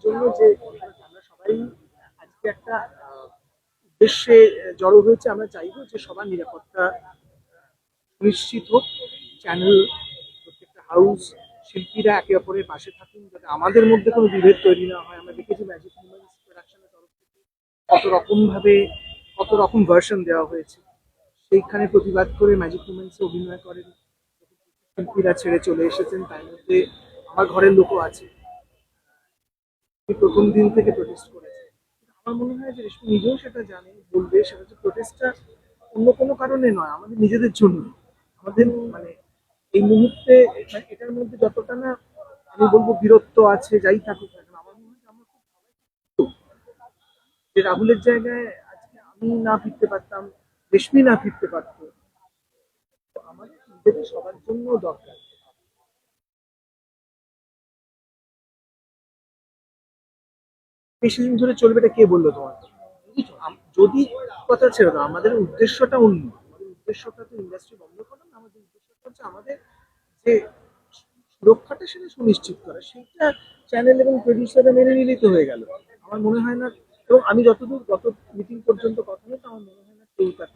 জন্য যে আমরা সবাই আজকে একটা উদ্দেশ্যে জড়ো হয়েছে। আমরা চাইবো যে সবার নিরাপত্তা নিশ্চিত হোক। চ্যানেল, প্রত্যেকটা হাউস, শিল্পীরা একে অপরের পাশে থাকুন, যাতে আমাদের মধ্যে কোনো বিভেদ তৈরি না হয়। আমরা দেখেছি ম্যাজিক মুভমেন্টস প্রোডাকশনের তরফ থেকে কত রকম ভাবে কত রকম ভার্সন দেওয়া হয়েছে। সেইখানে প্রতিবাদ করে ম্যাজিক মুভমেন্টসে অভিনয় করেন শিল্পীরা, ছেড়ে চলে এসেছেন। তার মধ্যে আমার ঘরের লোকও আছে, প্রথম দিন থেকে প্রোটেস্ট করেছে। আমার মনে হয় যে রেশমি নিজেও সেটা জানে, বলবে সেটা হচ্ছে প্রোটেস্টটা অন্য কোনো কারণে নয়, আমাদের নিজেদের জন্য। আমাদের মানে এই মুহূর্তে এটার মধ্যে যতটা না আমি বলবো বীরত্ব আছে, যাই থাকুক না কেন, আমার মনে হয় যে আমরা খুব যে রাহুলের জায়গায় আজকে আমি না ফিরতে পারতাম, রেশমি না ফিরতে পারতো, আমাদের নিজেদের সবার জন্য দরকার। বেশি দিন ধরে চলবে এটা কে বললো তোমার? যদি কথা ছেড়ে দাও, আমাদের উদ্দেশ্যটা অন্য। আমাদের উদ্দেশ্যটা তো ইন্ডাস্ট্রি বন্ধ করা না, আমাদের উদ্দেশ্যটা হচ্ছে আমাদের যে সুরক্ষাটা সেটা সুনিশ্চিত করা। সেইটা চ্যানেল এবং প্রডিউসাররা মেনে নিলেই হয়ে গেল। আমার মনে হয় না, এবং আমি যতদূর গত মিটিং পর্যন্ত কথা হতো, আমার মনে হয় না কেউ তাতে